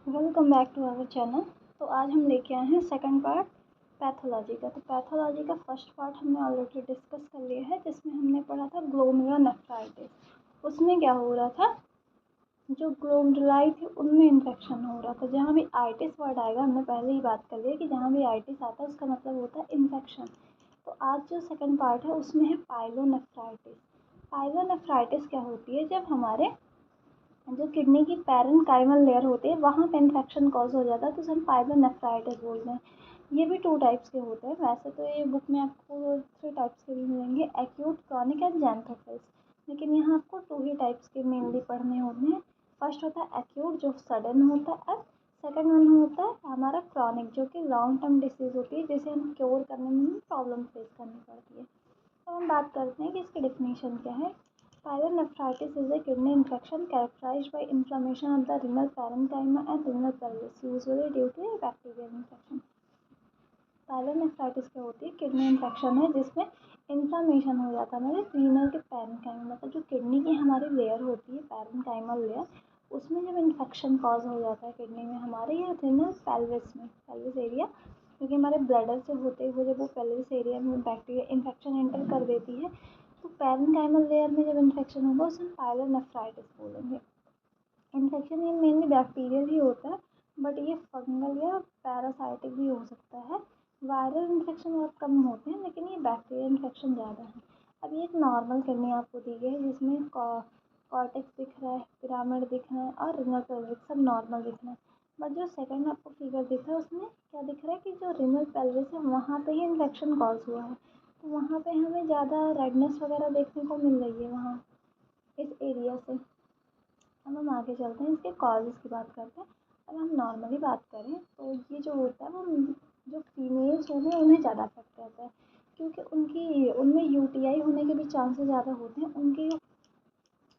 Welcome back to our channel. तो आज हम लेके आए हैं सेकंड पार्ट पैथोलॉजी का। तो पैथोलॉजी का फर्स्ट पार्ट हमने ऑलरेडी डिस्कस कर लिया है, जिसमें हमने पढ़ा था ग्लोमेरुलोनेफ्राइटिस। उसमें क्या हो रहा था, जो ग्लोमेरुलाई थे उनमें इन्फेक्शन हो रहा था। जहाँ भी आइटिस वर्ड आएगा, हमने पहले ही बात कर ली कि जहाँ भी आइटिस आता है उसका मतलब होता है इन्फेक्शन। तो आज जो सेकंड पार्ट है उसमें है पाइलोनेफ्राइटिस। पाइलोनेफ्राइटिस क्या होती है, जब हमारे जो किडनी की पैरेन्काइमल लेयर होती है वहाँ पे इन्फेक्शन कॉज हो जाता है, तो उसे हम पाइलोनेफ्राइटिस बोलते हैं। ये भी 2 टाइप्स के होते हैं। वैसे तो ये बुक में आपको 3 टाइप्स के भी मिलेंगे, एक्यूट, क्रॉनिक एंड ज़ैंथोफिल्स, लेकिन यहाँ आपको 2 ही टाइप्स के मेनली पढ़ने होते हैं। फर्स्ट होता है एक्यूट, जो सडन होता है, और सेकेंड वन होता है हमारा क्रॉनिक, जो कि लॉन्ग टर्म डिसीज़ होती है, जिसे हम क्योर करने में प्रॉब्लम फेस करनी पड़ती है। तो हम बात करते हैं कि इसकी डेफिनेशन क्या है। Pyelonephritis is a kidney infection characterized by inflammation of the renal parenchyma and renal pelvis, usually due to a bacterial infection. Pyelonephritis क्या होती है, किडनी इन्फेक्शन है जिसमें इन्फ्लामेशन हो जाता है हमारे रीनल के पैरेन्काइमा, मतलब जो किडनी की हमारी लेयर होती है पैरेन्काइमल लेयर, उसमें जब इन्फेक्शन कॉज हो जाता है किडनी में हमारे, या रिनल पेल्विस में, पेल्विस एरिया, क्योंकि हमारे ब्लडर से होते हुए जब वो पेल्विस एरिया में बैक्टीरिया इन्फेक्शन एंटर कर देती है, तो पैरेन्काइमल लेयर में जब इन्फेक्शन होगा उसे हम पाइलोनेफ्राइटिस बोलेंगे। इन्फेक्शन ये मेनली बैक्टीरियल ही होता है, बट ये फंगल या पैरासाइटिक भी हो सकता है। वायरल इन्फेक्शन बहुत कम होते हैं, लेकिन ये बैक्टीरियल इन्फेक्शन ज़्यादा है। अब ये एक नॉर्मल किडनी आपको दी गई है, जिसमें कॉर्टेक्स दिख रहा है, पिरामिड दिख रहा है और रिनल पेल्विस सब नॉर्मल दिख रहा है। बट जो सेकंड आपको फिगर दिख रहा है उसमें क्या दिख रहा है कि जो रिनल पेल्विस है वहाँ पे ही इन्फेक्शन कॉज हुआ है, तो वहाँ पे हमें ज़्यादा रेडनेस वगैरह देखने को मिल रही है वहाँ इस एरिया से। अब हम आगे चलते हैं, इसके कॉजेज़ की बात करते हैं। अगर हम नॉर्मली बात करें तो ये जो होता है वो जो फीमेल्स होते हैं उन्हें ज़्यादा अफेक्ट करता है, क्योंकि उनमें यूटीआई होने के भी चांसेस ज़्यादा होते हैं। उनकी जो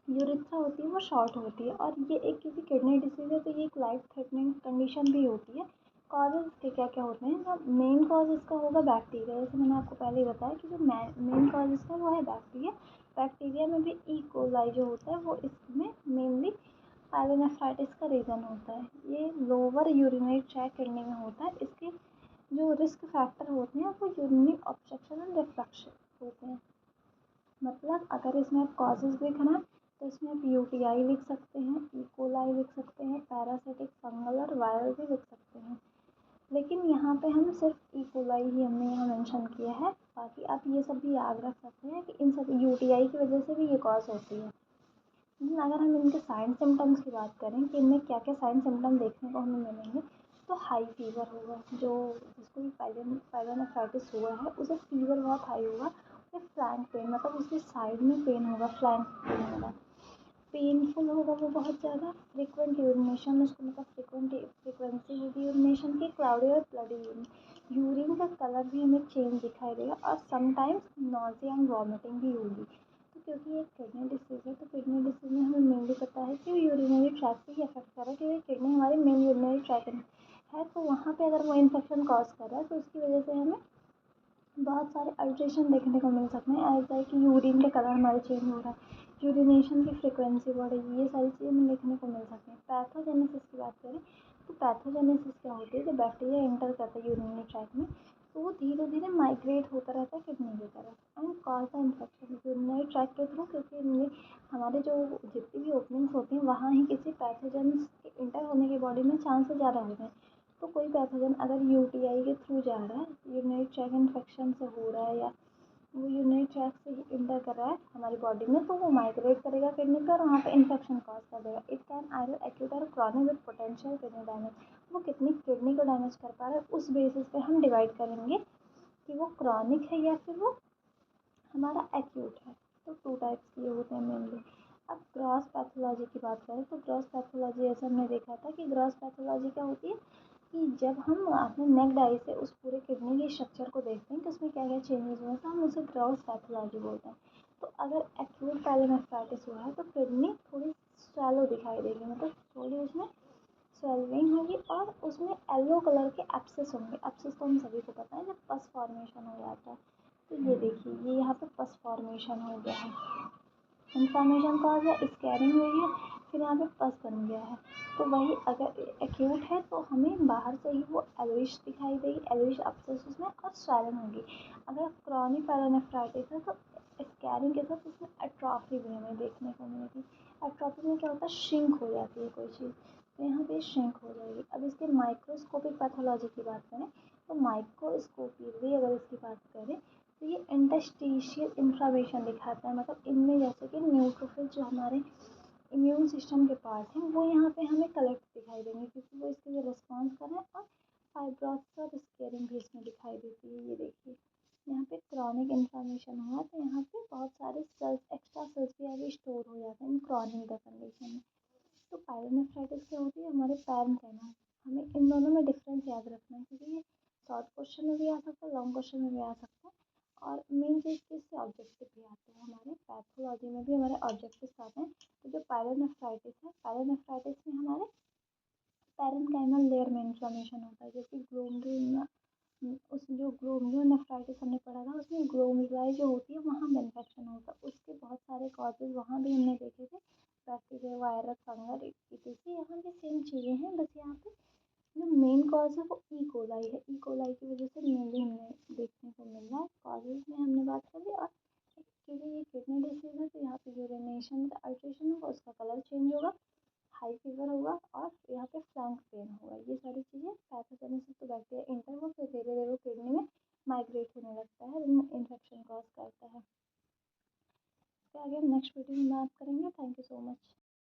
यूरेथ्रा होती है वो शॉर्ट होती है, और ये एक क्योंकि किडनी डिसीज़ है तो ये एक लाइफ थ्रेटनिंग कंडीशन भी होती है। कॉजेज़ के क्या क्या होते हैं, जो मेन कॉज इसका होगा बैक्टीरिया, जैसे मैंने आपको पहले ही बताया कि जो मेन कॉज इसका वो है बैक्टीरिया। बैक्टीरिया में भी ई कोलाई जो होता है वो इसमें मेनली पाइलोनेफ्राइटिस का रीज़न होता है। ये लोअर यूरिनरी ट्रैक्ट किडनी में होता है। इसके जो रिस्क फैक्टर होते हैं वो यूरिनरी ऑब्स्ट्रक्शन एंड रिफ्लक्शन होते हैं। मतलब अगर इसमें आप कॉजेज़ देखना है तो इसमें आप यूटीआई लिख सकते हैं, ई कोलाई लिख सकते हैं, पैरासिटिक, फंगल और वायरल भी लिख सकते हैं। लेकिन यहाँ पे हम सिर्फ ई कोलाई ही हमने यहाँ मेंशन किया है। बाकी आप ये सब भी याद रख सकते हैं कि इन सब यूटीआई की वजह से भी ये कॉज होती है। लेकिन अगर हम इनके साइन सिम्टम्स की बात करें कि इनमें क्या क्या साइन सिम्टम देखने को हमें मिलेंगे, तो हाई फीवर होगा। जो जिसको भी पाइलोनेफ्राइटिस हुआ है उसे फीवर बहुत हाई होगा। उसे फ्लैंक पेन, मतलब उसकी साइड में पेन होगा, फ्लैंक पेन होगा। पेनफुल होगा वो बहुत ज़्यादा। फ्रीक्वेंट यूरिनेशन, उसको मतलब फ्रीक्वेंसी होगी यूरिनेशन की, क्लाउडी और ब्लडी यूरिन। यूरिन का कलर भी हमें चेंज दिखाई देगा, और समटाइम्स नॉजिया एंड वॉमिटिंग भी होगी। तो क्योंकि ये किडनी डिसीज़ है, तो किडनी डिसीज़ में हमें मेनली पता है कि यूरिनरी ट्रैक्ट से ही अफेक्ट कर रहा है, क्योंकि किडनी हमारी मेन यूरिनरी ट्रैक्ट है। तो वहाँ पे अगर वो इन्फेक्शन कॉज कर रहा है तो उसकी वजह से हमें बहुत सारे अल्ट्रेशन देखने को मिल सकते हैं। ऐसा है कि यूरिन का कलर हमारे चेंज हो रहा है, यूरिनेशन की फ्रिक्वेंसी बढ़ेगी, ये सारी चीज़ें हमें देखने को मिल सकती हैं। पैथोजेनेसिस की बात करें तो पैथोजेनेसिस क्या होती है, जब बैक्टीरिया एंटर करता है यूरिनरी ट्रैक्ट में तो वो धीरे धीरे माइग्रेट होता रहता है किडनी की तरफ and cause the infection urinary tract के थ्रू, क्योंकि हमारे जो जितनी भी ओपनिंग्स होती हैं वहाँ ही किसी पैथोजेंस के इंटर होने के बॉडी में चांसेस ज़्यादा होते हैं। तो कोई पैथोजन अगर यूटीआई के थ्रू जा रहा है, यूरिनरी ट्रैक्ट इन्फेक्शन से हो रहा है, या वो यूरिनरी ट्रैक्ट से ही इंटर कर रहा है हमारी बॉडी में, तो वो माइग्रेट करेगा किडनी पर और वहाँ पे इन्फेक्शन कॉज कर देगा। इट कैन आइदर एक्यूट और chronic with potential kidney damage. वो कितनी किडनी को डैमेज कर पा रहा है उस बेसिस पे हम डिवाइड करेंगे कि वो क्रॉनिक है या फिर वो हमारा एक्यूट है। तो 2 टाइप्स के होते हैं मेनली। अब ग्रॉस पैथोलॉजी की बात करें तो ग्रॉस पैथोलॉजी, जैसे हमने देखा था कि ग्रॉस पैथोलॉजी क्या होती है कि जब हम अपने नेक्ड आई से उस पूरे किडनी के स्ट्रक्चर को देखते हैं कि उसमें क्या क्या चेंजेस हुए हैं, तो हम उसे ग्रॉस पैथोलॉजी बोलते हैं। तो अगर एक्यूट पाइलोनेफ्राइटिस हुआ है तो किडनी थोड़ी शैलो दिखाई देगी, मतलब थोड़ी उसमें स्वेलिंग होगी और उसमें येलो कलर के एब्सेस होंगे। एब्सेस तो हम सभी को पता है जब पस फॉर्मेशन हो जाता है। तो ये देखिए, ये यहाँ पे पस फॉर्मेशन हो गया है, इन्फ्लामेशन कॉज है, स्कैरिंग हुई है, फिर यहाँ पे पस बन गया है। तो वही अगर एक्यूट है तो हमें बाहर से ही वो एल्विश दिखाई देगी, एल्विश अब्सेस उसमें और स्वेलिंग होगी। अगर क्रॉनिक पायलोनेफ्राइटिस है तो स्कैरिंग के साथ उसमें एट्रॉफी भी हमें देखने को मिलेगी। एट्रॉफी में क्या होता है, श्रिंक हो जाती है कोई चीज़, तो यहाँ पे श्रिंक हो जाएगी। अब इसके माइक्रोस्कोपिक पैथोलॉजी की बात करें तो माइक्रोस्कोपी अगर इसकी बात करें तो ये इंटरस्टिशियल इन्फ्लामेशन दिखाता है। मतलब इनमें जैसे कि न्यूट्रोफिल जो हमारे इम्यून सिस्टम के पार्ट हैं वो यहाँ पे हमें कलेक्ट दिखाई देंगे, क्योंकि वो इसके लिए रिस्पॉन्स कर रहे हैं। और फाइब्रोसिस और स्केरिंग भी इसमें दिखाई देती है। ये देखिए यहाँ पे क्रॉनिक इन्फ्लामेशन हुआ तो यहाँ पे बहुत सारे सेल्स, एक्स्ट्रा सेल्स भी आगे स्टोर हो जाते हैं इन क्रॉनिक कंडीशन में। तो पायलोनेफ्राइटिस क्या होती है, हमारे पैरेन्काइमा। हमें इन दोनों में डिफरेंस याद रखना है, क्योंकि ये शॉर्ट क्वेश्चन में भी आ सकता है, लॉन्ग क्वेश्चन में भी आ सकता है। और मेन चीज़ किससे ऑब्जेक्टिव भी आते हैं, हमारे पैथोलॉजी में भी हमारे ऑब्जेक्टिव्स आते हैं। तो जो पायलोनेफ्राइटिस है, पायलोनेफ्राइटिस में हमारे पैरेन्काइमल लेयर में इन्फ्लेमेशन होता है, जबकि ग्लोमेरुलर उस जो ग्लोमेरुलोनेफ्राइटिस हमने पढ़ा था उसमें ग्लोमेरुलाई जो होती है वहाँ में इन्फेक्शन होता है। उसके बहुत सारे कॉजेज वहाँ भी हमने देखे थे, बैक्टीरिया, वायरस, फंगल, इत्यादि। यहाँ भी सेम चीज़ें हैं, बस यहाँ पे जो मेन कॉज है वो ई कोलाई है। ई कोलाई की वजह से मेनली हमें देखने को मिल रहा है। कॉजेज में हमने बात कर ली। और क्योंकि ये किडनी डिसीज है तो यहाँ पे यूरिनेशन का अल्ट्रेशन होगा, उसका कलर चेंज होगा, हाई फीवर होगा और यहाँ पे फ्लैंक पेन होगा। ये सारी चीज़ें पैथोजेनेसिस तो बैक्टीरिया इंटर हो फिर धीरे धीरे वो किडनी में माइग्रेट होने लगता है, जिनमें इन्फेक्शन कॉज करता है। इसके आगे हम नेक्स्ट वीडियो में बात करेंगे। Thank you so much.